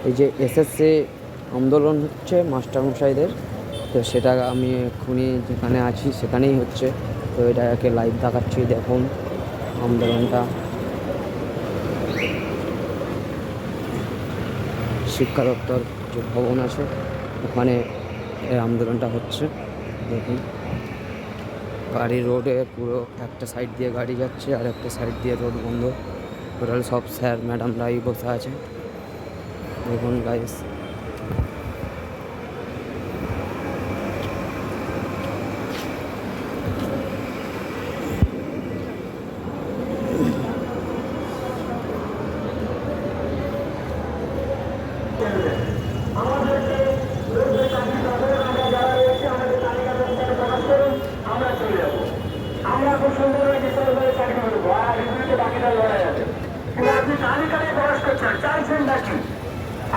এই যে এসএসসি আন্দোলন হচ্ছে মাস্টারমশাইদের, তো সেটা আমি এক্ষুনি যেখানে আছি সেখানেই হচ্ছে। তো এটাকে লাইভ দেখাচ্ছি, দেখুন আন্দোলনটা। শিক্ষা দপ্তর যে ভবন আছে ওখানে এই আন্দোলনটা হচ্ছে। দেখুন গাড়ি রোডে পুরো একটা সাইড দিয়ে গাড়ি যাচ্ছে আর একটা সাইড দিয়ে রোড বন্ধ। টোটাল সব স্যার ম্যাডামরাই বসে আছে, দেখুন গাইস।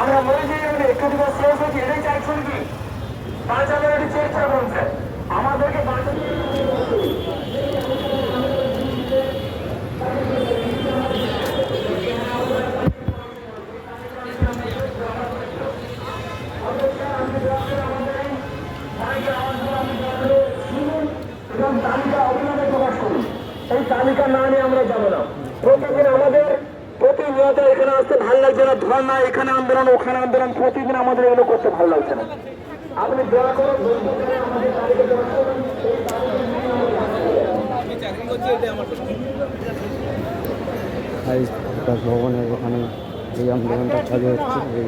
আমরা মনে করি একটু দিবস শেষ হয়েছে, এটাই চাইছেন কি বাঁচানোর একটি চেষ্টা করছেন আমাদেরকে বাঁচানো। এবং তালিকা অবিলম্বে প্রকাশ করুন। এই তালিকা না নিয়ে আমরা যাবো না। প্রতিদিন আমাদের প্রতিনিয়ত এখানে আসতে ভালো লাগছে না, ধর্ণা এখানে আন্দোলন ওখানে আন্দোলন, প্রতিদিন আমাদের এগুলো করতে ভালো লাগছে না। আপনি দয়া করে আমাদের তালিকা প্রকাশ করুন। ভবনের ওখানে এই আন্দোলনটা চালু হচ্ছে, এই